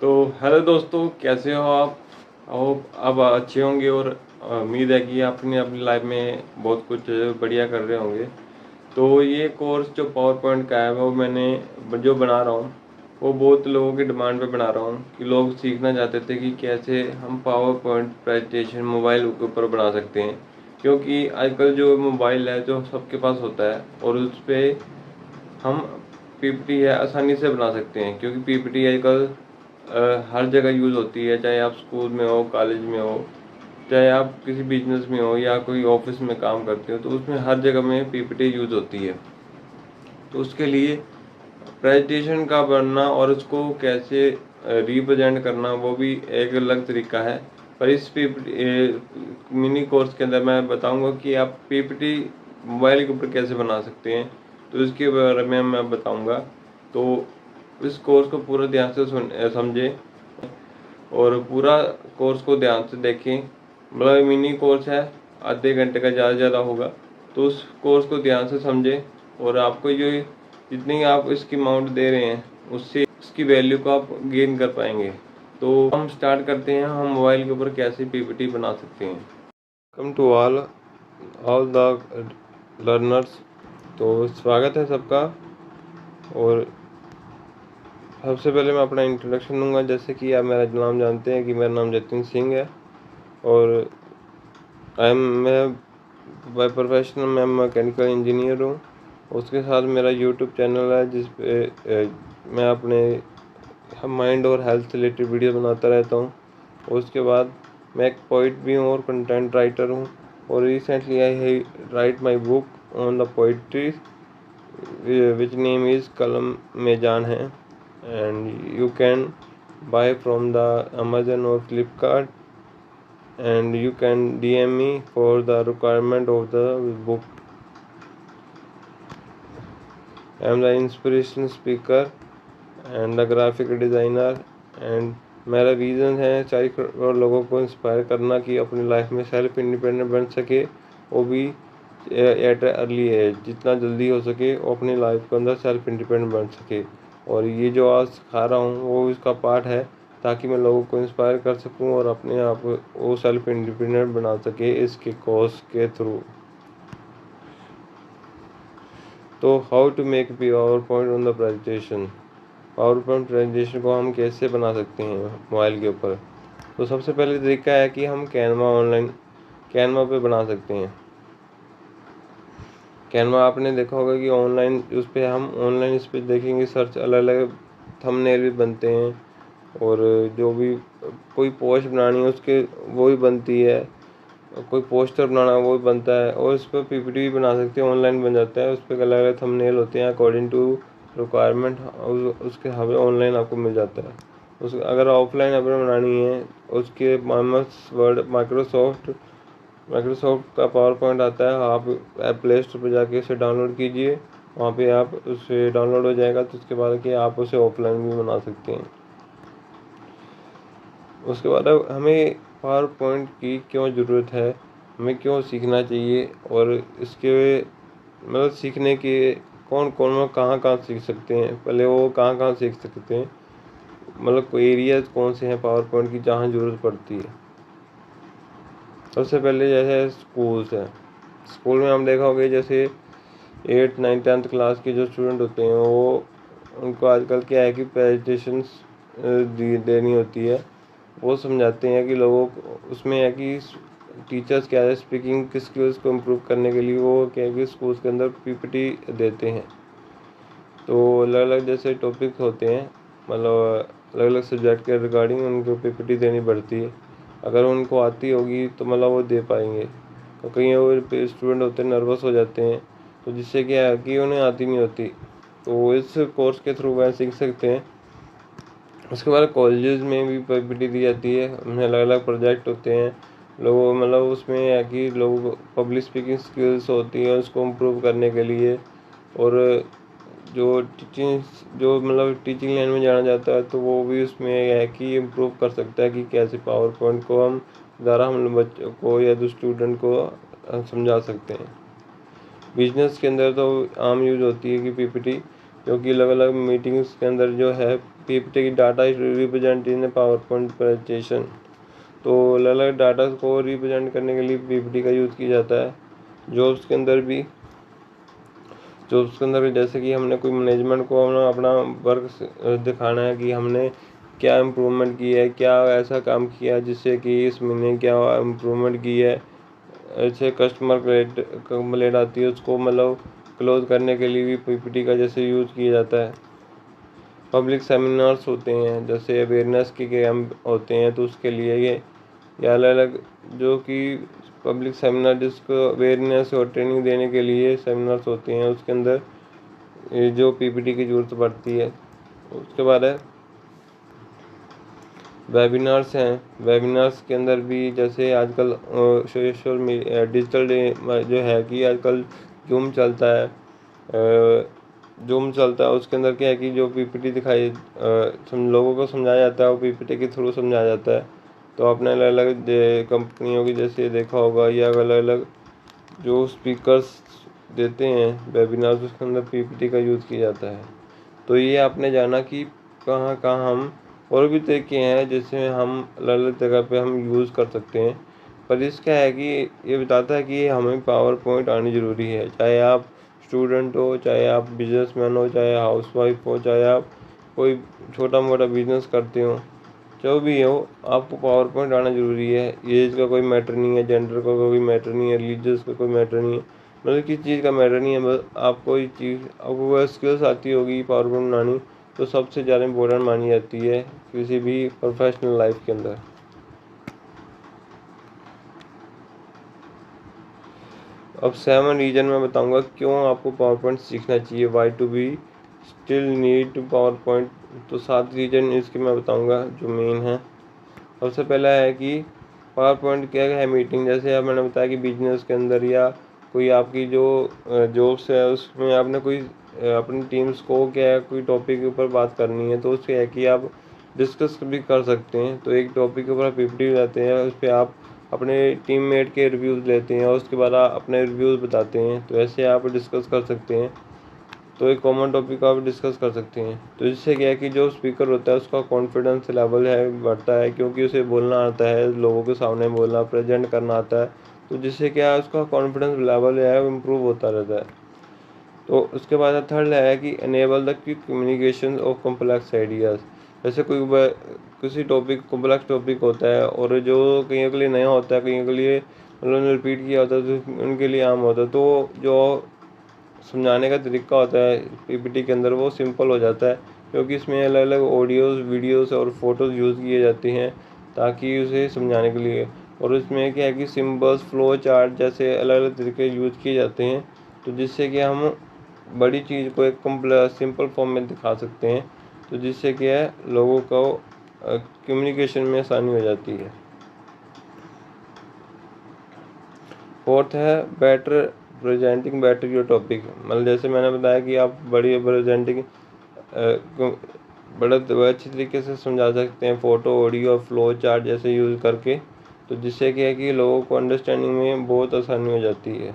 तो हेलो दोस्तों, कैसे हो आप? होप आप अच्छे होंगे और उम्मीद है कि आपने अपनी लाइफ में बहुत कुछ बढ़िया कर रहे होंगे। तो ये कोर्स जो पावर पॉइंट का है वो मैंने जो बना रहा हूँ वो बहुत लोगों की डिमांड पे बना रहा हूँ कि लोग सीखना चाहते थे कि कैसे हम पावर पॉइंट प्रेजेंटेशन मोबाइल के ऊपर बना सकते हैं। क्योंकि आजकल जो मोबाइल है जो सबके पास होता है और उस पर हम पीपीटी है आसानी से बना सकते हैं। क्योंकि पीपीटी आजकल हर जगह यूज़ होती है, चाहे आप स्कूल में हो, कॉलेज में हो, चाहे आप किसी बिजनेस में हो या कोई ऑफिस में काम करते हो, तो उसमें हर जगह में पीपीटी यूज़ होती है। तो उसके लिए प्रेजेंटेशन का बनना और उसको कैसे रिप्रेजेंट करना वो भी एक अलग तरीका है। पर इस मिनी कोर्स के अंदर मैं बताऊंगा कि आप पीपीटी मोबाइल के ऊपर कैसे बना सकते हैं, तो इसके बारे में मैं बताऊंगा। तो इस कोर्स को पूरा ध्यान से समझें और पूरा कोर्स को ध्यान से देखें। मतलब मिनी कोर्स है, आधे घंटे का ज़्यादा ज़्यादा होगा। तो उस कोर्स को ध्यान से समझें और आपको जो जितनी आप इसकी अमाउंट दे रहे हैं उससे इसकी वैल्यू को आप गेन कर पाएंगे। तो हम स्टार्ट करते हैं, हम मोबाइल के ऊपर कैसे पीपीटी बना सकते हैं। Welcome to all the learners. तो स्वागत है सबका। और सबसे पहले मैं अपना इंट्रोडक्शन दूंगा। जैसे कि आप मेरा नाम जानते हैं कि मेरा नाम जतिन सिंह है और मैं बाय प्रोफेशन मैं मैकेनिकल इंजीनियर हूँ। उसके साथ मेरा यूट्यूब चैनल है जिस पे मैं अपने माइंड और हेल्थ से रिलेटेड वीडियो बनाता रहता हूँ। उसके बाद मैं एक पोइट भी हूँ और कंटेंट राइटर हूँ। और recently I right my book on the poetry which name is कलम में जान है, and you can buy from the Amazon or Flipkart, and you can DM me for the requirement of the book. I am the inspirational speaker and the graphic designer, and मेरा reason है 4 करोड़ लोगों को inspire करना कि अपनी life में self independent बन सके, वो भी एट अर्ली एज। जितना जल्दी हो सके वो अपनी लाइफ के अंदर सेल्फ इंडिपेंडेंट बन सके। और ये जो आज सिखा रहा हूँ वो इसका पार्ट है, ताकि मैं लोगों को इंस्पायर कर सकूँ और अपने आप वो सेल्फ इंडिपेंडेंट बना सके इसके कोर्स के थ्रू। तो how to make PowerPoint on the presentation. PowerPoint presentation को हम कैसे बना सकते हैं मोबाइल के ऊपर। तो सबसे पहले तरीका है कि हम कैनवा पे बना सकते हैं। कैनवा आपने देखा होगा कि ऑनलाइन उस पर हम ऑनलाइन इस पर देखेंगे सर्च, अलग अलग थंबनेल भी बनते हैं और जो भी कोई पोस्ट बनानी है उसके वो भी बनती है, कोई पोस्टर बनाना वो भी बनता है। और इस पर पीपीटी भी बना सकते हैं, ऑनलाइन बन जाता है। उस पर अलग अलग थंबनेल होते हैं अकॉर्डिंग टू रिक्वायरमेंट, उसके हमें ऑनलाइन आपको मिल जाता है। उस अगर ऑफलाइन अपने बनानी है उसके वर्ड माइक्रोसॉफ्ट का पावर पॉइंट आता है। आप प्ले स्टोर पर जाके उसे डाउनलोड कीजिए, वहाँ पे आप उसे डाउनलोड हो जाएगा। तो उसके बाद कि आप उसे ऑफलाइन भी बना सकते हैं। उसके बाद अब हमें पावर पॉइंट की क्यों ज़रूरत है, हमें क्यों सीखना चाहिए और इसके मतलब सीखने के कौन कौन कहाँ कहाँ सीख सकते हैं, पहले वो कहाँ कहाँ सीख सकते हैं, मतलब कोई एरियाज कौन से हैं पावर पॉइंट की जहाँ ज़रूरत पड़ती है। सबसे पहले जैसे स्कूल्स हैं, स्कूल में हम देखा होगा जैसे 8, 9, 10th क्लास के जो स्टूडेंट होते हैं वो उनको आजकल क्या है कि प्रेजेंटेशंस देनी होती है। वो समझाते हैं कि लोगों को उसमें है कि टीचर्स क्या है स्पीकिंग की स्किल्स को इम्प्रूव करने के लिए वो क्या है कि स्कूल्स के अंदर पीपीटी देते हैं। तो अलग अलग जैसे टॉपिक होते हैं, मतलब अलग अलग सब्जेक्ट के रिगार्डिंग उनको पीपीटी देनी पड़ती है। अगर उनको आती होगी तो मतलब वो दे पाएंगे। तो कई वो स्टूडेंट होते हैं नर्वस हो जाते हैं, तो जिससे क्या है कि उन्हें आती नहीं होती, तो इस कोर्स के थ्रू वह सीख सकते हैं। उसके बाद कॉलेजेस में भी पीपीटी दी जाती है, उनमें अलग अलग प्रोजेक्ट होते हैं। लोगों मतलब उसमें है कि लोग पब्लिक स्पीकिंग स्किल्स होती है उसको इम्प्रूव करने के लिए। और जो टीचिंग लाइन में जाना जाता है तो वो भी उसमें है कि इम्प्रूव कर सकता है कि कैसे पावर पॉइंट को हम ज़्यादा हम बच्चों को या जो स्टूडेंट को समझा सकते हैं। बिजनेस के अंदर तो आम यूज होती है कि पीपीटी, क्योंकि अलग अलग मीटिंग्स के अंदर जो है पीपीटी की data represent in power point presentation. तो अलग अलग डाटा को रिप्रेजेंट करने के लिए पीपीटी का यूज़ किया जाता है। जॉब्स के अंदर भी जैसे कि हमने कोई मैनेजमेंट को अपना वर्क दिखाना है कि हमने क्या इम्प्रूवमेंट की है, क्या ऐसा काम किया जिससे कि इस महीने क्या इम्प्रूवमेंट की है। ऐसे कस्टमर कंप्लेंट आती है उसको मतलब क्लोज करने के लिए भी पीपीटी का जैसे यूज़ किया जाता है। पब्लिक सेमिनार्स होते हैं, जैसे अवेयरनेस के कैंप होते हैं, तो उसके लिए ये या अलग अलग जो कि पब्लिक सेमिनार जिसको अवेयरनेस और ट्रेनिंग देने के लिए सेमिनार्स होते हैं, उसके अंदर ये जो पीपीटी की ज़रूरत पड़ती है। उसके बाद है वेबिनार्स हैं। वेबिनार्स के अंदर भी जैसे आजकल सोशल मीडिया डिजिटल जो है कि आजकल जूम चलता है, उसके अंदर क्या है कि जो पीपीटी दिखाई लोगों को समझाया जाता है वो पीपीटी के थ्रू समझाया जाता है। तो आपने अलग अलग कंपनियों की जैसे देखा होगा या अलग अलग जो स्पीकर्स देते हैं वेबिनार्स, उसके अंदर पीपीटी का यूज़ किया जाता है। तो ये आपने जाना कि कहाँ कहाँ हम और भी तरीके हैं जिससे हम अलग अलग जगह पे हम यूज़ कर सकते हैं। पर इसका है कि ये बताता है कि हमें पावर पॉइंट आनी ज़रूरी है, चाहे आप स्टूडेंट हो, चाहे आप बिजनेसमैन हो, चाहे हाउसवाइफ हो, चाहे आप कोई छोटा मोटा बिजनेस करते हो, जो भी हो आपको पावर पॉइंट आना ज़रूरी है। एज का कोई मैटर नहीं है, जेंडर का कोई मैटर नहीं है, रिलीजियस का कोई मैटर नहीं है, मतलब किसी चीज़ का मैटर नहीं है। बस आपको ये चीज़ आपको वह स्किल्स आती होगी पावर पॉइंट बनानी, तो सबसे ज़्यादा इम्पोर्टेंट मानी जाती है किसी भी प्रोफेशनल लाइफ के अंदर। अब 7 रीजन मैं बताऊंगा क्यों आपको पावर पॉइंट सीखना चाहिए, why to be still need PowerPoint. तो 7 रीजन इसके मैं बताऊंगा जो मेन है। सबसे पहला है कि पावर पॉइंट क्या है, मीटिंग जैसे अब मैंने बताया कि बिजनेस के अंदर या कोई आपकी जो जॉब्स है उसमें आपने कोई अपनी टीम्स को क्या है कोई टॉपिक के ऊपर बात करनी है, तो उससे है कि आप डिस्कस भी कर सकते हैं। तो एक टॉपिक के ऊपर पीपीटी लाते हैं, उस पर आप अपने टीममेट के रिव्यूज़ लेते हैं और उसके बाद आप अपने रिव्यूज़ बताते हैं, तो ऐसे आप डिस्कस कर सकते हैं। तो एक कॉमन टॉपिक आप डिस्कस कर सकते हैं। तो इससे क्या है कि जो स्पीकर होता है उसका कॉन्फिडेंस लेवल है बढ़ता है, क्योंकि उसे बोलना आता है, लोगों के सामने बोलना, प्रेजेंट करना आता है, तो जिससे क्या है उसका कॉन्फिडेंस लेवल है वो इम्प्रूव होता रहता है। तो उसके बाद थर्ड है कि enable the quick communication of complex ideas. जैसे किसी टॉपिक कॉम्प्लेक्स टॉपिक होता है और जो कईयों के लिए नया होता है, कईयों के लिए मतलब रिपीट किया होता है, तो उनके लिए आम होता है, तो जो समझाने का तरीका होता है पीपीटी के अंदर वो सिंपल हो जाता है, क्योंकि इसमें अलग अलग ऑडियोज़, वीडियोज़ और फोटोज़ यूज़ किए जाती हैं ताकि उसे समझाने के लिए। और इसमें क्या है कि सिंबल्स, फ्लो चार्ट जैसे अलग अलग तरीके यूज़ किए जाते हैं, तो जिससे कि हम बड़ी चीज़ को एक सिंपल फॉर्म में दिखा सकते हैं, तो जिससे क्या है लोगों को कम्युनिकेशन में आसानी हो जाती है। फोर्थ है better presenting better your topic. मतलब जैसे मैंने बताया कि आप बड़ी प्रेजेंटिंग बड़े अच्छी तरीके से समझा सकते हैं, फ़ोटो, ऑडियो और फ्लो चार्ट जैसे यूज़ करके, तो जिससे क्या है कि लोगों को अंडरस्टैंडिंग में बहुत आसानी हो जाती है।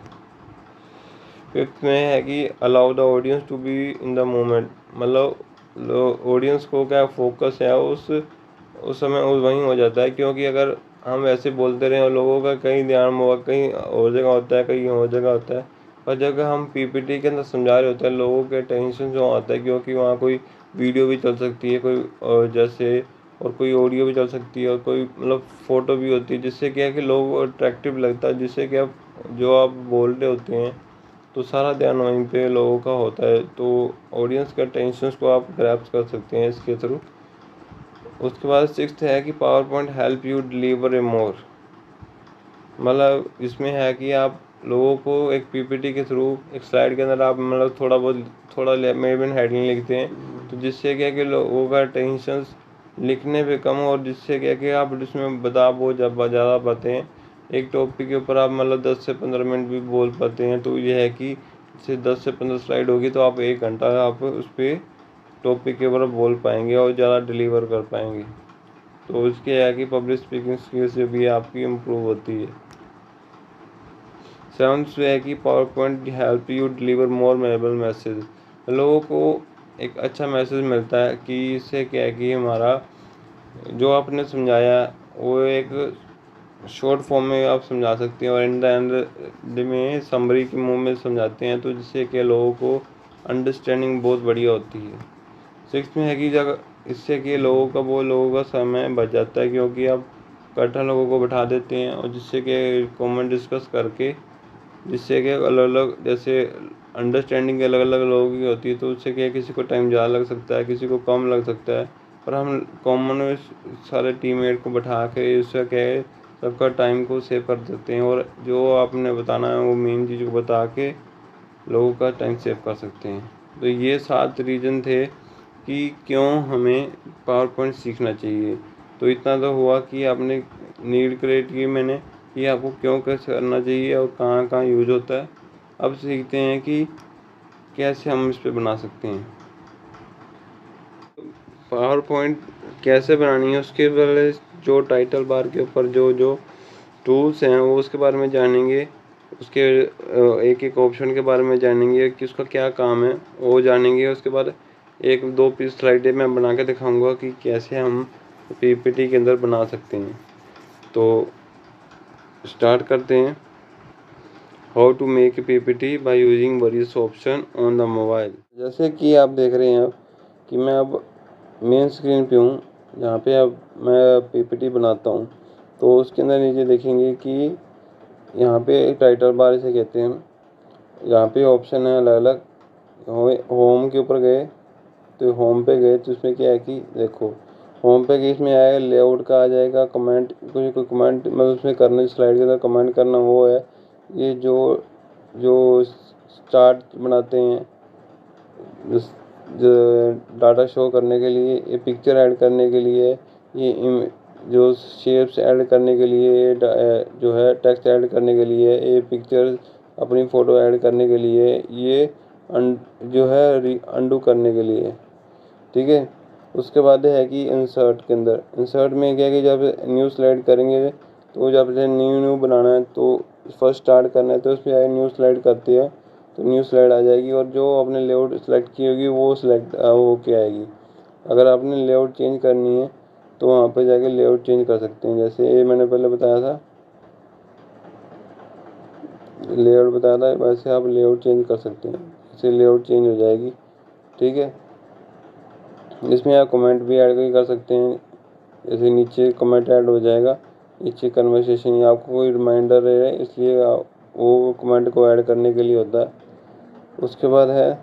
फिफ्थ में है कि allow the audience to be in the moment. मतलब ऑडियंस को क्या फोकस है उस समय वहीं हो जाता है, क्योंकि अगर हम ऐसे बोलते रहें और लोगों का कहीं ध्यान होगा, कहीं और जगह होता है, कहीं और जगह होता है, पर जब हम पीपीटी के अंदर समझा रहे होते हैं लोगों के टेंशन जो आता है, क्योंकि वहाँ कोई वीडियो भी चल सकती है, कोई जैसे और कोई ऑडियो भी चल सकती है और कोई मतलब फ़ोटो भी होती है, जिससे क्या है कि लोगों को अट्रैक्टिव लगता है, जिससे कि आप जो आप बोल रहे होते हैं तो सारा ध्यान वहीं पे लोगों का होता है, तो ऑडियंस का टेंशन्स को आप ग्रैब कर सकते हैं इसके थ्रू। उसके बाद सिक्स्थ है कि power point help you deliver a more. मतलब इसमें है कि आप लोगों को एक पीपीटी के थ्रू एक स्लाइड के अंदर आप मतलब थोड़ा मेन हेडिंग लिखते हैं, तो जिससे क्या कि लोगों का टेंशन्स लिखने पे कम, और जिससे क्या कि आप इसमें बता बहुत ज़्यादा पाते हैं। एक टॉपिक के ऊपर आप मतलब 10 से 15 मिनट भी बोल पाते हैं, तो यह है कि जैसे 10 से 15 स्लाइड होगी तो आप 1 घंटा आप उस पर टॉपिक के ऊपर बोल पाएंगे और ज़्यादा डिलीवर कर पाएंगे। तो इसके है कि पब्लिक स्पीकिंग स्किल्स जो भी आपकी इम्प्रूव होती है। सेवन्थ है कि power point help you deliver more memorable message. लोगों को एक अच्छा मैसेज मिलता है कि इससे क्या है कि हमारा जो आपने समझाया वो एक शॉर्ट फॉर्म में आप समझा सकते हैं और इन द एंड में समरी के मुंह में समझाते हैं, तो जिससे कि लोगों को अंडरस्टैंडिंग बहुत बढ़िया होती है। सिक्स में है कि जगह इससे कि लोगों का समय बच जाता है, क्योंकि आप इकट्ठा लोगों को बैठा देते हैं और जिससे कि कॉमन डिस्कस करके, जिससे कि अलग अलग जैसे अंडरस्टैंडिंग अलग अलग लोगों की होती है, तो उससे क्या है किसी को टाइम ज़्यादा लग सकता है, किसी को कम लग सकता है। पर हम कॉमन में सारे टीममेट को बैठा के उससे क्या है सबका टाइम को सेव कर देते हैं और जो आपने बताना है वो मेन चीज़ को बता के लोगों का टाइम सेव कर सकते हैं। तो ये 7 रीज़न थे कि क्यों हमें पावर पॉइंट सीखना चाहिए। तो इतना तो हुआ कि आपने नीड क्रिएट की मैंने कि आपको क्यों कैसे करना चाहिए और कहाँ कहाँ यूज होता है। अब सीखते हैं कि कैसे हम इस पे बना सकते हैं। पावर पॉइंट कैसे बनानी है उसके पहले जो टाइटल बार के ऊपर जो जो टूल्स हैं वो उसके बारे में जानेंगे, उसके एक एक ऑप्शन के बारे में जानेंगे कि उसका क्या काम है वो जानेंगे। उसके बाद एक दो पीस स्लाइडें मैं बना के दिखाऊंगा कि कैसे हम पीपीटी के अंदर बना सकते हैं। तो स्टार्ट करते हैं। How to make a PPT by using various option on the mobile. जैसे कि आप देख रहे हैं कि मैं अब मेन स्क्रीन पे हूँ, जहाँ पे अब मैं पीपीटी बनाता हूँ। तो उसके अंदर नीचे देखेंगे कि यहाँ पे टाइटल बार इसे कहते हैं। यहाँ पे ऑप्शन है अलग अलग। होम के ऊपर गए तो होम पे गए तो इसमें क्या है कि देखो होम पे गए, इसमें आएगा लेआउट का आ जाएगा, कमेंट कोई कमेंट मतलब उसमें करना स्लाइड के अंदर कमेंट करना वो है। ये जो जो चार्ट बनाते हैं जो डाटा शो करने के लिए, ये पिक्चर ऐड करने के लिए, ये जो शेप्स ऐड करने के लिए, जो है टेक्स्ट ऐड करने के लिए, ये पिक्चर अपनी फ़ोटो ऐड करने के लिए, ये जो है अंडू करने के लिए। ठीक है। उसके बाद है कि इंसर्ट के अंदर, इंसर्ट में क्या है कि जब न्यू स्लाइड करेंगे तो जब से न्यू न्यू बनाना है तो फर्स्ट स्टार्ट करना है तो उसमें आगे न्यू स्लाइड करती है तो न्यू स्लाइड आ जाएगी और जो आपने लेआउट सेलेक्ट की होगी वो सिलेक्ट हो के आएगी। अगर आपने लेआउट चेंज करनी है तो वहाँ पे जाके लेआउट चेंज कर सकते हैं। जैसे ये मैंने पहले बताया था, लेआउट बताया था, वैसे आप लेआउट चेंज कर सकते हैं, इससे लेआउट चेंज हो जाएगी। ठीक है। इसमें आप कमेंट भी ऐड कर सकते हैं, जैसे नीचे कमेंट ऐड हो जाएगा, नीचे कन्वर्सेशन या आपको कोई रिमाइंडर है इसलिए वो कमेंट को ऐड करने के लिए होता है। उसके बाद है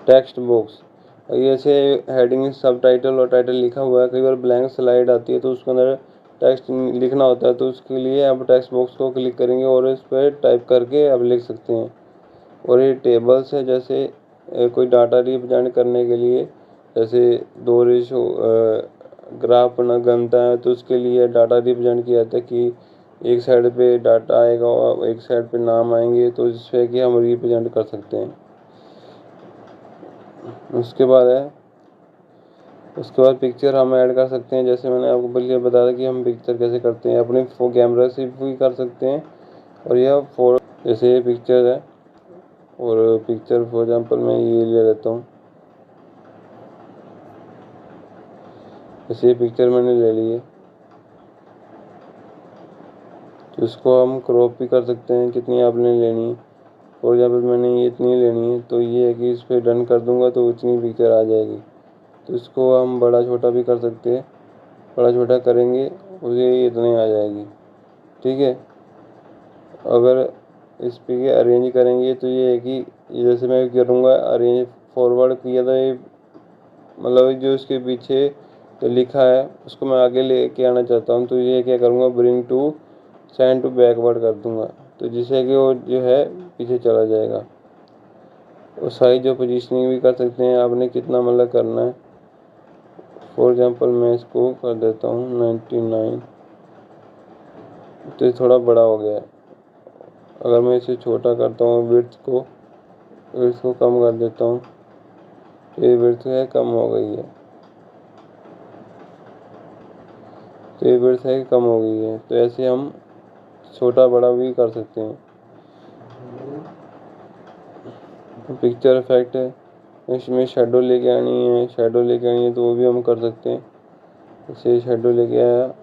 टेक्स्ट बॉक्स। जैसे हेडिंग सब टाइटल और टाइटल लिखा हुआ है, कई बार ब्लैंक स्लाइड आती है तो उसके अंदर टेक्स्ट लिखना होता है, तो उसके लिए आप टेक्स्ट बॉक्स को क्लिक करेंगे और इस पर टाइप करके आप लिख सकते हैं। और ये टेबल्स है, जैसे कोई डाटा रिप्रेजेंट करने के लिए, जैसे दो रेशो ग्राफ बनता है तो उसके लिए डाटा रिप्रेजेंट किया जाता है कि एक साइड पे डाटा आएगा और एक साइड पे नाम आएंगे, तो जिससे कि हम रिप्रेजेंट कर सकते हैं। उसके बाद पिक्चर हम ऐड कर सकते हैं, जैसे मैंने आपको पहले बताया कि हम पिक्चर कैसे करते हैं, अपने कैमरा से भी कर सकते हैं। और यह जैसे ये पिक्चर है और पिक्चर फॉर एग्जांपल मैं ये ले लेता हूँ, जैसे ये पिक्चर मैंने ले ली है तो इसको हम क्रॉप भी कर सकते हैं कितनी आपने लेनी है। फॉर एग्जांपल मैंने ये इतनी लेनी है तो ये है कि इस पर डन कर दूंगा तो इतनी पिक्चर आ जाएगी। तो इसको हम बड़ा छोटा भी कर सकते हैं, बड़ा छोटा करेंगे मुझे ये इतनी आ जाएगी। ठीक है। अगर इस पे के अरेंज करेंगे तो ये है कि जैसे मैं करूँगा अरेंज फॉरवर्ड किया था, ये मतलब जो इसके पीछे तो लिखा है उसको मैं आगे लेके आना चाहता हूँ, तो ये क्या करूँगा bring to send to backward कर दूँगा, तो जिससे कि वो जो है पीछे चला जाएगा। और साइज और पोजीशनिंग भी कर सकते हैं, आपने कितना मतलब करना है। फॉर एग्जांपल मैं इसको कर देता हूँ 99, तो ये थोड़ा बड़ा हो गया है। अगर मैं इसे छोटा करता हूँ, विड्थ को कम कर देता हूँ तो ये विड्थ है कम हो गई है, तो ये विड्थ है कम हो गई है। तो ऐसे हम छोटा बड़ा भी कर सकते हैं। पिक्चर इफेक्ट है, इसमें शेडो लेके आनी है, तो वो भी हम कर सकते हैं। इसे शेडो लेके आया,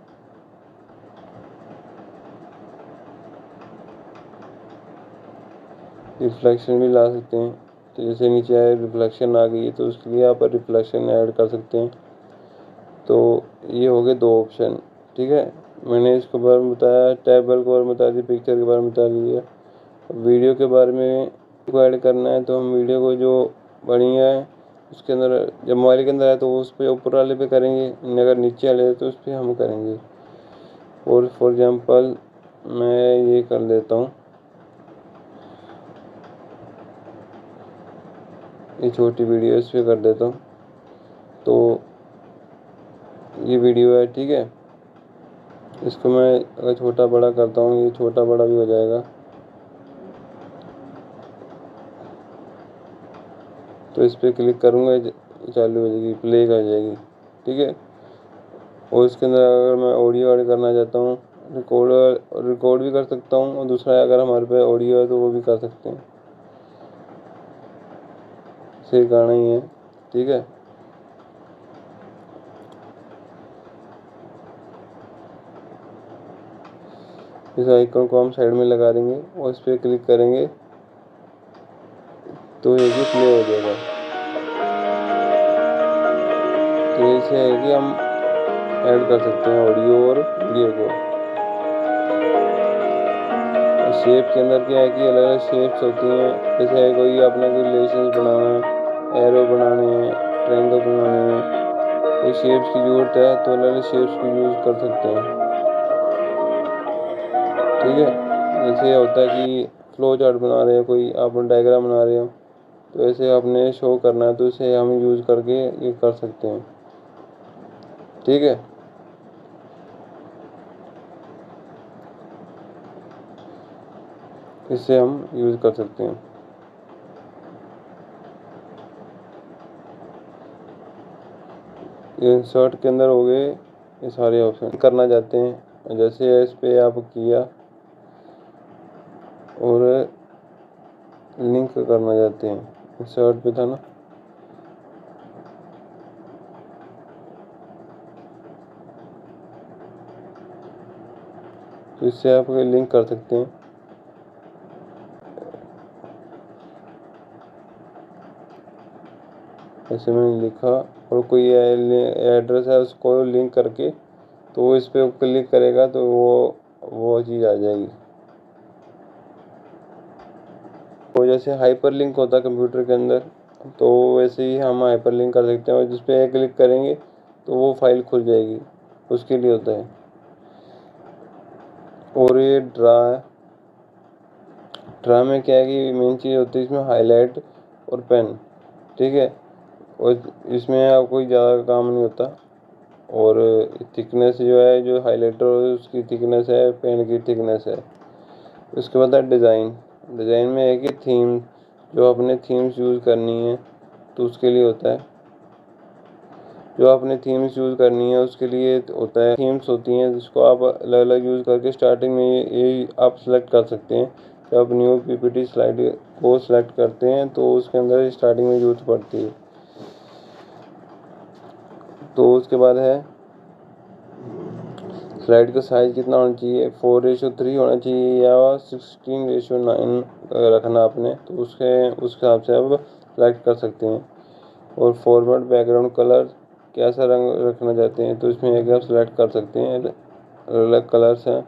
रिफ्लेक्शन भी ला सकते हैं। तो जैसे नीचे आए रिफ्लेक्शन आ गई है तो उसके लिए आप रिफ्लेक्शन ऐड कर सकते हैं। तो ये हो गए 2 ऑप्शन। ठीक है, मैंने इसके बारे में बताया, टेबल के बारे में बता दी, पिक्चर के बारे में बता दिया। वीडियो के बारे में को ऐड करना है तो हम वीडियो को जो बनी है उसके अंदर, जब मोबाइल के अंदर है तो उस पर ऊपर वाले पे करेंगे, अगर नीचे वाले है तो उस पर हम करेंगे। और फॉर एग्जांपल मैं ये कर देता हूँ, ये छोटी वीडियो इस पर कर देता हूँ। तो ये वीडियो है, ठीक है, इसको मैं अगर छोटा बड़ा करता हूँ, ये छोटा बड़ा भी हो जाएगा। तो इस पर क्लिक करूँगा, चालू हो जाएगी, प्ले कर जाएगी। ठीक है, और इसके अंदर अगर मैं ऑडियो ऐड करना चाहता हूँ, रिकॉर्ड भी कर सकता हूँ, और दूसरा अगर हमारे पे ऑडियो है तो वो भी कर सकते हैं। सही गाना ही है। ठीक है, इस आइकन को हम साइड में लगा देंगे और इस पर क्लिक करेंगे तो ये भी प्ले हो जाएगा। तो ऐसे है कि हम ऐड कर सकते हैं ऑडियो और वीडियो को। शेप के अंदर क्या है कि अलग अलग शेप्स होती हैं, जैसे है कोई अपने कोई रिलेशन बनाना है, एरो बनाने हैं, ट्रायंगल बनाने हैं, कोई शेप्स की ज़रूरत है तो अलग अलग शेप्स को यूज़ कर सकते हैं। ठीक है, जैसे होता है कि फ्लो चार्ट बना रहे हो, कोई आप डायग्राम बना रहे हो, तो ऐसे आपने शो करना है तो इसे हम यूज़ करके ये कर सकते हैं। ठीक है, इससे हम यूज़ कर सकते हैं। ये इंसर्ट के अंदर हो गए ये सारे ऑप्शन करना चाहते हैं, जैसे इस पे आप किया और लिंक करना चाहते हैं, इंसर्ट पे था ना, तो इससे आप लिंक कर सकते हैं। ऐसे मैंने लिखा और कोई एड्रेस है उसको लिंक करके, तो वो इस पर क्लिक करेगा तो वो चीज़ आ जाएगी। तो जैसे हाइपर लिंक होता है कंप्यूटर के अंदर, तो वैसे ही हम हाइपर लिंक कर सकते हैं, और जिस पे क्लिक करेंगे तो वो फाइल खुल जाएगी, उसके लिए होता है। और ये ड्रा में क्या है कि मेन चीज़ होती है इसमें हाईलाइट और पेन। ठीक है, और इसमें आप कोई ज़्यादा काम नहीं होता। और थिकनेस जो है, जो हाइलाइटर उसकी थिकनेस है, पेन की थिकनेस है। उसके बाद है डिज़ाइन में है कि थीम, जो अपने थीम्स यूज़ करनी है तो उसके लिए होता है, जो आपने थीम्स यूज़ करनी है उसके लिए होता है। थीम्स होती हैं जिसको आप अलग अलग यूज़ करके स्टार्टिंग में ये आप सेलेक्ट कर सकते हैं। जब आप न्यू पीपीटी स्लाइड को सिलेक्ट करते हैं तो उसके अंदर स्टार्टिंग में यूज़ पड़ती है। तो उसके बाद है स्लाइड का साइज़ कितना होना चाहिए, 4:3 होना चाहिए या 16:9 रखना आपने, तो उसके हिसाब से आप सेलेक्ट कर सकते हैं। और फॉरवर्ड बैकग्राउंड कलर कैसा रंग रखना चाहते हैं तो इसमें एक आप सेलेक्ट कर सकते हैं। अलग अलग कलर्स हैं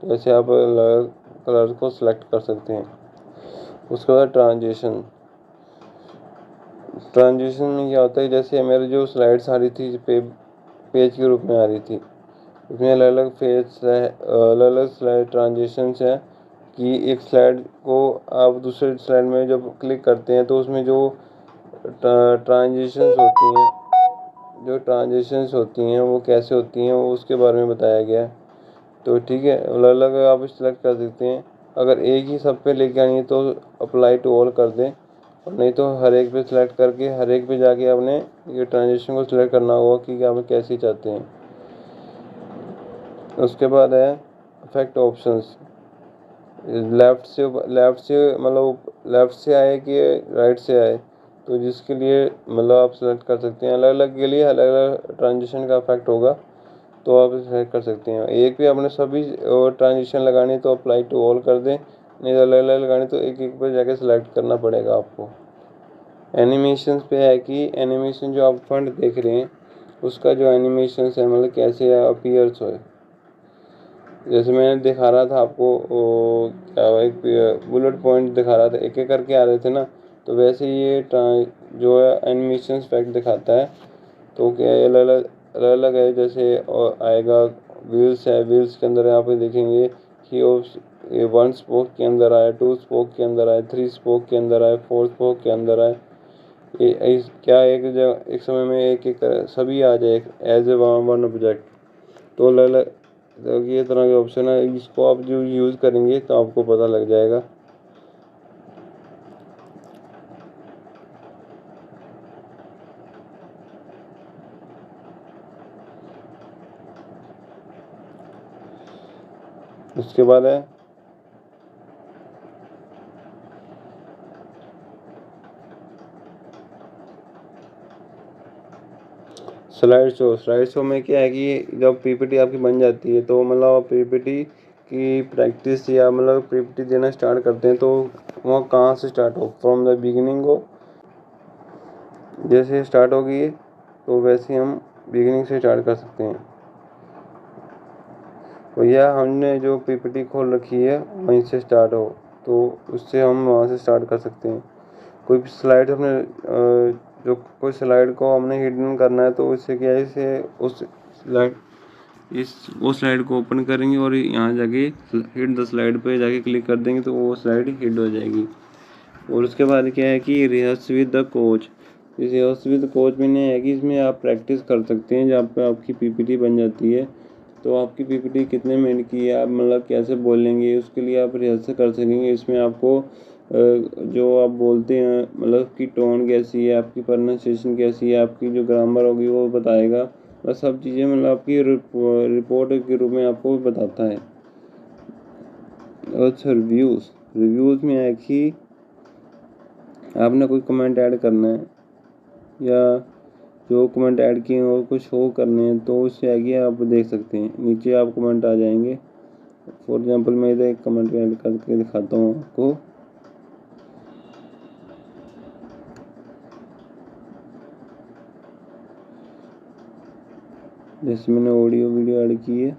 तो ऐसे आप अलग कलर को सिलेक्ट कर सकते हैं। उसके बाद ट्रांजिशन में क्या होता है, जैसे मेरे जो स्लाइड्स आ रही थी पेज के रूप में आ रही थी, इसमें अलग अलग फेज है, अलग अलग स्लाइड ट्रांजिशंस हैं कि एक स्लाइड को आप दूसरे स्लाइड में जब क्लिक करते हैं तो उसमें जो ट्रांजिशंस होती हैं वो कैसे होती हैं, वो उसके बारे में बताया गया है। तो ठीक है, अलग अलग आप सेलेक्ट कर सकते हैं। अगर एक ही सब पे लेके आनी है तो अप्लाई टू ऑल कर दें, और नहीं तो हर एक पे सिलेक्ट करके हर एक पे जाके आपने ये ट्रांजिशन को सिलेक्ट करना होगा कि आप कैसी चाहते हैं। उसके बाद है इफेक्ट ऑप्शंस। लेफ़्ट से मतलब लेफ़्ट से आए कि राइट से आए, तो जिसके लिए मतलब आप सेलेक्ट कर सकते हैं। अलग अलग के लिए अलग अलग ट्रांजिशन का इफेक्ट होगा, तो आप सेलेक्ट कर सकते हैं। एक भी आपने सभी ट्रांजिशन लगानी तो अप्लाई टू ऑल कर दें, नहीं अलग अलग लगानी तो एक एक पर जाके सेलेक्ट करना पड़ेगा आपको। एनिमेशन पे है कि एनिमेशन जो आप फ्रंट देख रहे हैं उसका जो एनिमेशन है मतलब कैसे अपीयर्स हो, जैसे मैंने दिखा रहा था आपको क्या एक बुलेट पॉइंट दिखा रहा था, एक एक करके आ रहे थे ना, तो वैसे ये जो है एनिमेशन इफेक्ट दिखाता है। तो क्या है अलग अलग अलग अलग है, जैसे और आएगा व्हील्स है, व्हील्स के अंदर यहाँ पे देखेंगे कि ये 1 स्पोक के अंदर आए, 2 स्पोक के अंदर आए, 3 स्पोक के अंदर आए, 4 स्पोक के अंदर आए। क्या एक समय में एक एक सभी आ जाए एज ए वन ऑब्जेक्ट। तो अलग अलग तो ये तरह के ऑप्शन है, इसको आप जो यूज़ करेंगे तो आपको पता लग जाएगा। उसके बाद है स्लाइड शो में क्या है कि जब पीपीटी आपकी बन जाती है तो मतलब आप पीपीटी की प्रैक्टिस या मतलब पीपीटी देना स्टार्ट करते हैं, तो वहाँ कहाँ से स्टार्ट हो, फ्रॉम द बिगिनिंग हो। जैसे स्टार्ट होगी तो वैसे हम बिगिनिंग से स्टार्ट कर सकते हैं। तो यह हमने जो पीपीटी खोल रखी है वहीं से स्टार्ट हो, तो उससे हम वहाँ से स्टार्ट कर सकते हैं। कोई भी स्लाइड हमने जो कोई स्लाइड को हमने हिडन करना है तो उससे क्या है, इसे उस स्लाइड वो स्लाइड को ओपन करेंगे और यहाँ जाके हिट द स्लाइड पे जाके क्लिक कर देंगे तो वो स्लाइड हिट हो जाएगी। और उसके बाद क्या है कि रिहर्स विद द कोच। इस रिहर्स विद कोच में है कि इसमें आप प्रैक्टिस कर सकते हैं, जहाँ पे आपकी पीपीटी बन जाती है। तो आपकी पीपीटी कितने मिनट की है, आप मतलब कैसे बोलेंगे उसके लिए आप रिहर्सल कर सकेंगे। इसमें आपको जो आप बोलते हैं मतलब की टोन कैसी है, आपकी प्रोनाउंसिएशन कैसी है, आपकी जो ग्रामर होगी वो बताएगा, और सब चीज़ें मतलब आपकी रिपोर्ट के रूप में आपको बताता है। अच्छा रिव्यूज़ में है कि आपने कोई कमेंट ऐड करना है या जो कमेंट ऐड किए हैं और कुछ शो करने हैं तो उससे आगे आप देख सकते हैं, नीचे आप कमेंट आ जाएंगे। फॉर एग्जांपल मैं इधर एक कमेंट ऐड करके दिखाता हूँ आपको। जैसे मैंने ऑडियो वीडियो ऐड की है,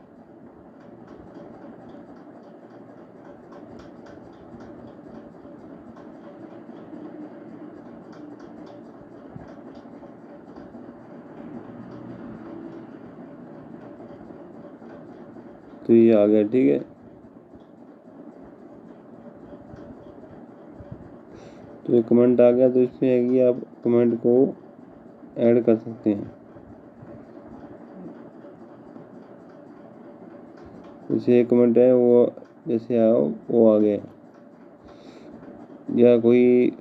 तो ये आ गया, ठीक है। तो ये कमेंट आ गया, तो इसमें है कि आप कमेंट को ऐड कर सकते हैं। जैसे एक कमेंट है वो जैसे आओ वो आ गया, या कोई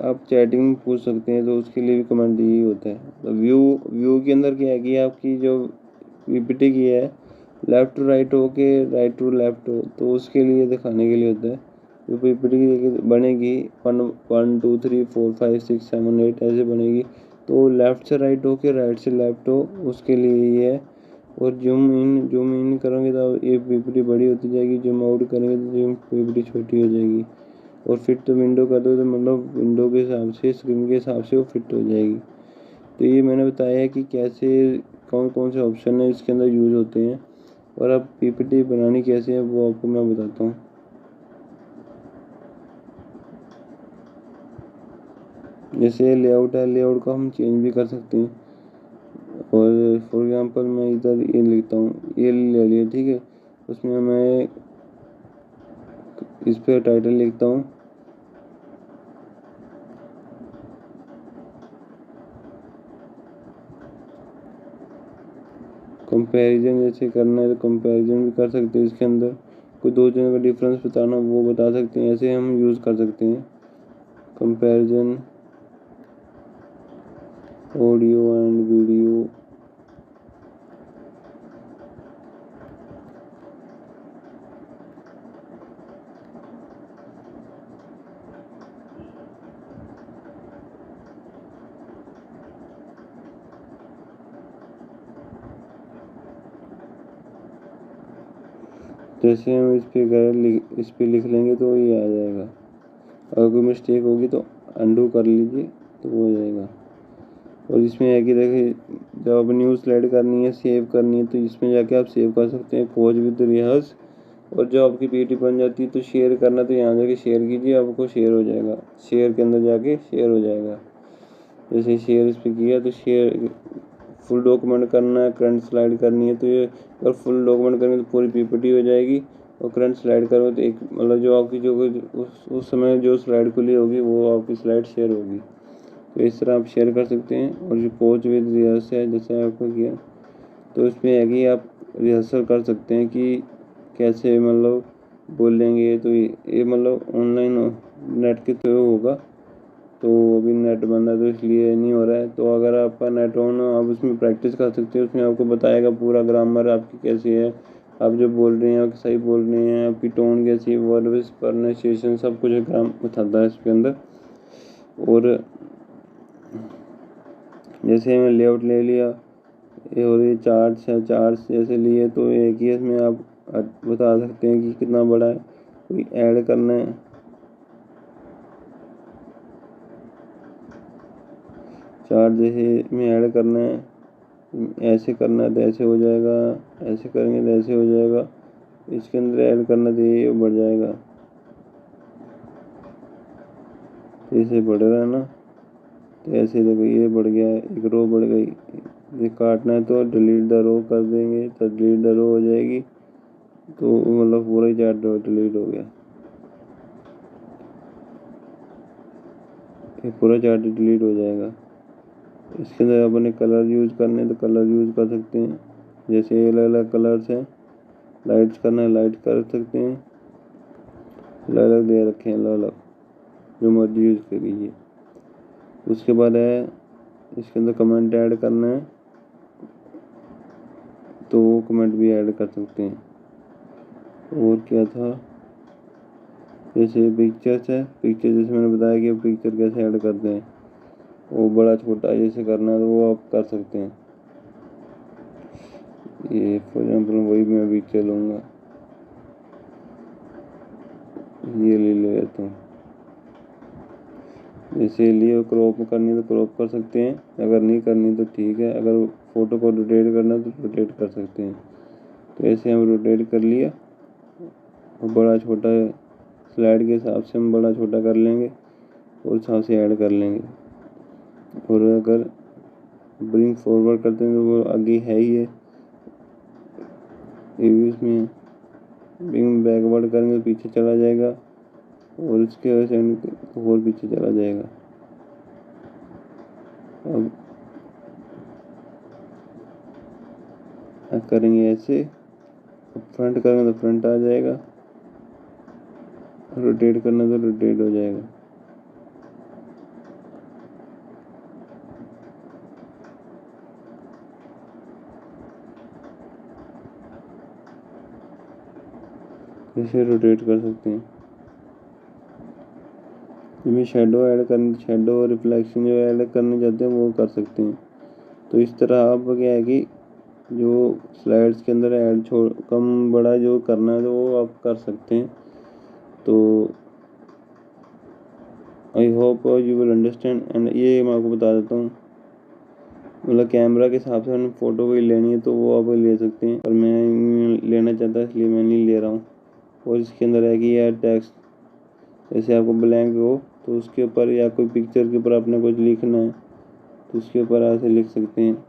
आप चैटिंग पूछ सकते हैं तो उसके लिए भी कमेंट यही होता है। तो व्यू के अंदर क्या है कि आपकी जो पीपीटी की है लेफ़्ट टू राइट हो के राइट टू लेफ़्ट हो, तो उसके लिए दिखाने के लिए होता है। जो पीपीटी बनेगी 1 2 3 4 5 6 7 8 ऐसे बनेगी, तो लेफ़्ट से राइट हो के राइट से लेफ़्ट हो उसके लिए ये है। और जूम इन करोगे तो ये पीपीटी बड़ी होती जाएगी, जूम आउट करेंगे तो पीपीटी छोटी हो जाएगी। और फिट तो विंडो कर दो तो मतलब विंडो के हिसाब से स्क्रीन के हिसाब से वो फिट हो जाएगी। तो ये मैंने बताया है कि कैसे कौन कौन से ऑप्शन है इसके अंदर यूज़ होते हैं, और अब पीपीटी बनानी कैसे है वो आपको मैं बताता हूँ। जैसे लेआउट है, लेआउट को हम चेंज भी कर सकते हैं। और फॉर एग्जांपल मैं इधर ये लिखता हूँ, ये ले लिया, ठीक है। उसमें मैं इस पर टाइटल लिखता हूँ, कंपैरिजन जैसे करना है तो कंपैरिजन भी कर सकते हैं। इसके अंदर कोई दो जनों का डिफरेंस बताना वो बता सकते हैं, ऐसे हम यूज़ कर सकते हैं कंपैरिजन ऑडियो एंड वीडियो। जैसे हम इस पे लिख लेंगे तो ये आ जाएगा। अगर कोई मिस्टेक होगी तो अंडू कर लीजिए तो वो हो जाएगा। और इसमें है कि देखिए, जब आप न्यू स्लाइड करनी है, सेव करनी है, तो इसमें जाके आप सेव कर सकते हैं, कोच विद रिहर्स। और जब आपकी पीटी बन जाती है तो शेयर करना, तो यहाँ जाके शेयर कीजिए, आपको शेयर हो जाएगा। शेयर के अंदर जाके शेयर हो जाएगा। जैसे शेयर इस पर किया तो शेयर, फुल डॉक्यूमेंट करना है, करंट स्लाइड करनी है तो ये, अगर फुल डॉक्यूमेंट करेंगे तो पूरी पीपीटी हो जाएगी। और करंट स्लाइड करोगे तो एक मतलब जो आपकी जो उस समय जो स्लाइड खुली होगी वो आपकी स्लाइड शेयर होगी। तो इस तरह आप शेयर कर सकते हैं। और जो कोच विद रिहर्स है, जैसे आपको किया, तो इसमें है कि आप रिहर्सल कर सकते हैं कि कैसे मतलब बोलेंगे। तो ये मतलब ऑनलाइन नेट के थ्रू होगा। तो अभी नेट बंद है तो इसलिए नहीं हो रहा है। तो अगर आपका नेट ऑन हो, आप उसमें प्रैक्टिस कर सकते हैं। उसमें आपको बताएगा पूरा ग्रामर आपकी कैसी है, आप जो बोल रहे हैं आप सही बोल रहे हैं, आपकी टोन कैसी है, वर्ब्स, प्रोनाउंसिएशन, सब कुछ ग्राम बताता है इसके अंदर। और जैसे मैं लेआउट ले लिया, और ये चार्ट्स है, चार्ट्स जैसे लिए तो एक ही इसमें आप बता सकते हैं कि कितना बड़ा है। कोई ऐड करना है, चार्ट जैसे में ऐड करना है, ऐसे करना है तो ऐसे हो जाएगा, ऐसे करेंगे तो ऐसे हो जाएगा। इसके अंदर ऐड करना तो ये बढ़ जाएगा, ऐसे बढ़ रहा है ना। तो ऐसे देखो ये बढ़ गया, एक रो बढ़ गई। ये काटना है तो डिलीट द रो कर देंगे तो डिलीट द रो हो जाएगी। तो मतलब पूरा ही चार्ट डिलीट हो गया, ये पूरा चार्ट डिलीट हो जाएगा। इसके अंदर अपने कलर यूज़ करने तो कलर यूज़ कर सकते हैं। जैसे अलग अलग कलर्स हैं, लाइट्स करना है लाइट कर सकते हैं, अलग अलग दे रखे हैं, अलग अलग जो मर्जी यूज़ कर लीजिए। उसके बाद है इसके अंदर कमेंट ऐड करना है तो वो कमेंट भी ऐड कर सकते हैं। और क्या था, जैसे पिक्चर्स है, पिक्चर जैसे मैंने बताया कि पिक्चर कैसे ऐड करते हैं, वो बड़ा छोटा जैसे करना है तो वो आप कर सकते हैं। ये फॉर एग्जाम्पल वही मैं पिक्चर लूँगा, ये ले लेता हूँ। जैसे लिए क्रॉप करनी तो क्रॉप कर सकते हैं, अगर नहीं करनी तो ठीक है। अगर फ़ोटो को रोटेट करना तो रोटेट कर सकते हैं। तो ऐसे हम रोटेट कर लिया, और बड़ा छोटा स्लाइड के हिसाब से हम बड़ा छोटा कर लेंगे और हिसाब से ऐड कर लेंगे। और अगर ब्रिंग फॉरवर्ड करते हैं तो वो आगे है ही है, ये भी इसमें ब्रिंग बैकवर्ड करेंगे तो पीछे चला जाएगा, और उसके वजह से और पीछे चला जाएगा। अब करेंगे ऐसे, फ्रंट करेंगे तो फ्रंट आ जाएगा, रोटेट करना तो रोटेट हो जाएगा। ऐसे रोटेट कर सकते हैं। जिसमें शेडो ऐड करनी, शेडो और रिफ्लेक्शन जो ऐड करना चाहते हैं वो कर सकते हैं। तो इस तरह आप क्या है कि जो स्लाइड्स के अंदर ऐड कम बड़ा जो करना है तो वो आप कर सकते हैं। तो I hope you will understand. And ये मैं आपको बता देता हूँ, मतलब कैमरा के हिसाब से हमें फ़ोटो कोई लेनी है तो वो आप ले सकते हैं, और मैं लेना चाहता इसलिए मैं नहीं ले रहा हूँ। और इसके अंदर है कि यार टेक्स्ट, जैसे आपको ब्लैंक हो तो उसके ऊपर, या कोई पिक्चर के ऊपर आपने कुछ लिखना है तो उसके ऊपर ऐसे लिख सकते हैं।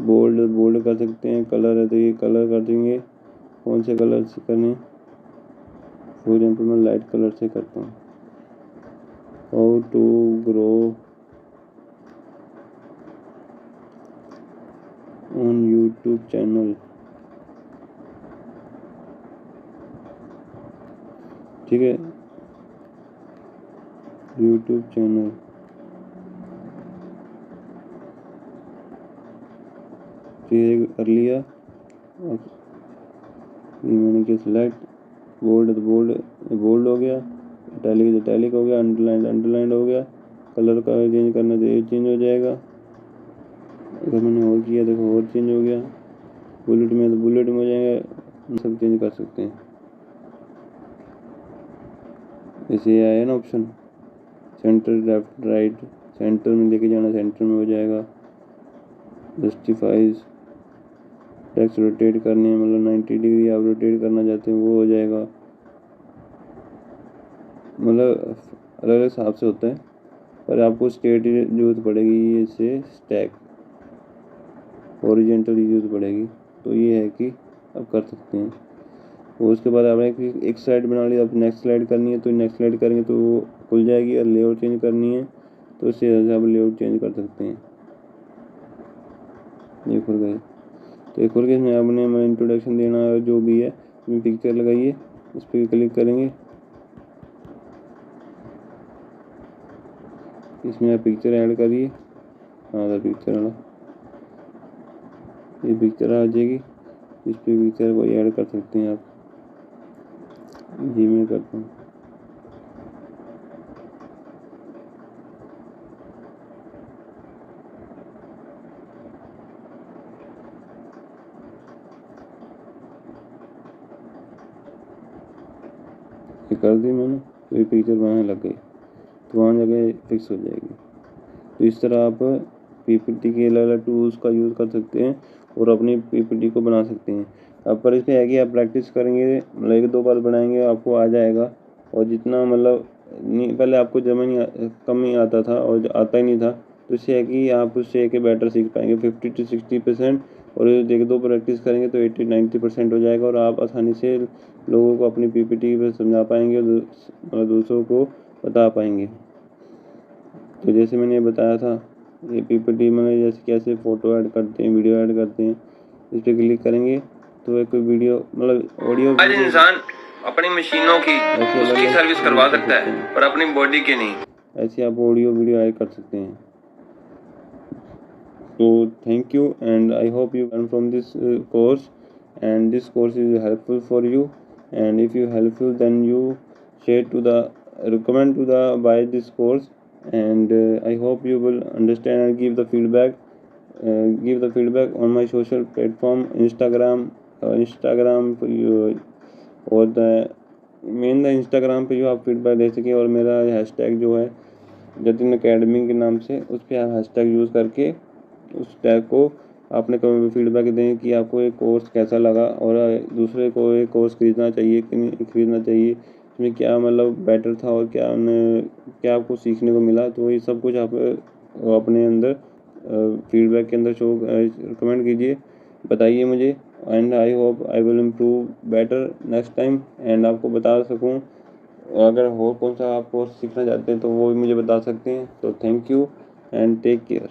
बोल्ड कर सकते हैं। कलर है तो ये कलर कर देंगे, कौन से कलर से करने। फॉर एग्जाम्पल मैं लाइट कलर से करता हूँ। How to grow on YouTube channel, ठीक है, यूट्यूब चैनल। तो ये कर लिया, ये मैंने किया सिलेक्ट। बोल्ड तो बोल्ड हो गया, इटैलिक इटैलिक हो गया, अंडरलाइन हो गया। कलर का चेंज करना तो ये चेंज हो जाएगा। अगर मैंने और किया देखो और चेंज हो गया। बुलेट में तो बुलेट में हो जाएगा, सब चेंज कर सकते हैं। जैसे ये आया ना option centre, left, right, centre में लेके जाना, सेंटर में हो जाएगा। जस्टिफाइज, टेक्स्ट रोटेट करने हैं, मतलब 90 डिग्री आप रोटेट करना चाहते हैं वो हो जाएगा। मतलब अलग अलग हिसाब से होता है, पर आपको स्ट्रेट जरूरत पड़ेगी, इससे स्टैक हॉरिजॉन्टल की जरूरत पड़ेगी। तो ये है कि आप कर सकते हैं। और उसके बाद आपने एक स्लाइड बना ली, अब नेक्स्ट स्लाइड करनी है तो नेक्स्ट स्लाइड करेंगे तो वो खुल जाएगी। और लेआउट चेंज करनी है तो इससे आप लेआउट चेंज कर सकते हैं। ये खुल गई। तो ये खुल के इसमें आपने मैं इंट्रोडक्शन देना है जो भी है, इसमें पिक्चर लगाइए, इस पर क्लिक करेंगे, इसमें आप पिक्चर ऐड करिए। हाँ पिक्चर वाला, ये पिक्चर आ जाएगी, इस पर पिक्चर को ऐड कर सकते हैं आप। जी मैं करता हूँ। ये कर दी मैंने, तो ये पिक्चर वहाँ लग गई, तो वहाँ जगह फिक्स हो जाएगी। तो इस तरह आप पीपीटी के अलग अलग टूल्स का यूज़ कर सकते हैं और अपनी पीपीटी को बना सकते हैं। अब पर इसमें है कि आप प्रैक्टिस करेंगे, मतलब 1-2 बार बनाएंगे आपको आ जाएगा। और जितना मतलब नहीं, पहले आपको जमा नहीं कम ही आता था और आता ही नहीं था, तो इससे है कि आप उससे एक बेटर सीख पाएंगे 50 to 60%। और 1-2 प्रैक्टिस करेंगे तो 80-90% हो जाएगा और आप आसानी से लोगों को अपनी पीपीटी पर समझा पाएंगे और दूसरों को बता पाएंगे। तो जैसे मैंने बताया था, ये पीपीटी में जैसे कैसे फ़ोटो ऐड करते हैं, वीडियो ऐड करते हैं, इस पर क्लिक करेंगे तो एक वीडियो मतलब ऑडियो। हर इंसान अपनी मशीनों की उसकी सर्विस करवा सकता है पर अपनी बॉडी की नहीं। ऐसे आप ऑडियो वीडियो ऐड कर सकते हैं। तो thank you and I hope you learn from this course and this course is helpful for you, and if you helpful then you share to the recommend to the buy this course, and I hope you will understand and give the feedback on my social platform Instagram और the main the Instagram पे जो आप feedback दे सकें। और मेरा hashtag जो है Jatin academy के नाम से, उस पर आप हैशटैग यूज़ करके उस टैग को आपने कभी फीडबैक दें कि आपको ये कोर्स कैसा लगा और दूसरे को ये कोर्स खरीदना चाहिए कि नहीं खरीदना चाहिए, इसमें क्या मतलब बेटर था और क्या आपको सीखने को मिला। तो ये सब कुछ आप अपने अंदर फीडबैक के अंदर कमेंट कीजिए, बताइए मुझे, and I hope I will improve better next time and आपको बता सकूं। अगर और कौन सा आप कोर्स सीखना चाहते हैं तो वो भी मुझे बता सकते हैं। तो thank you and take care.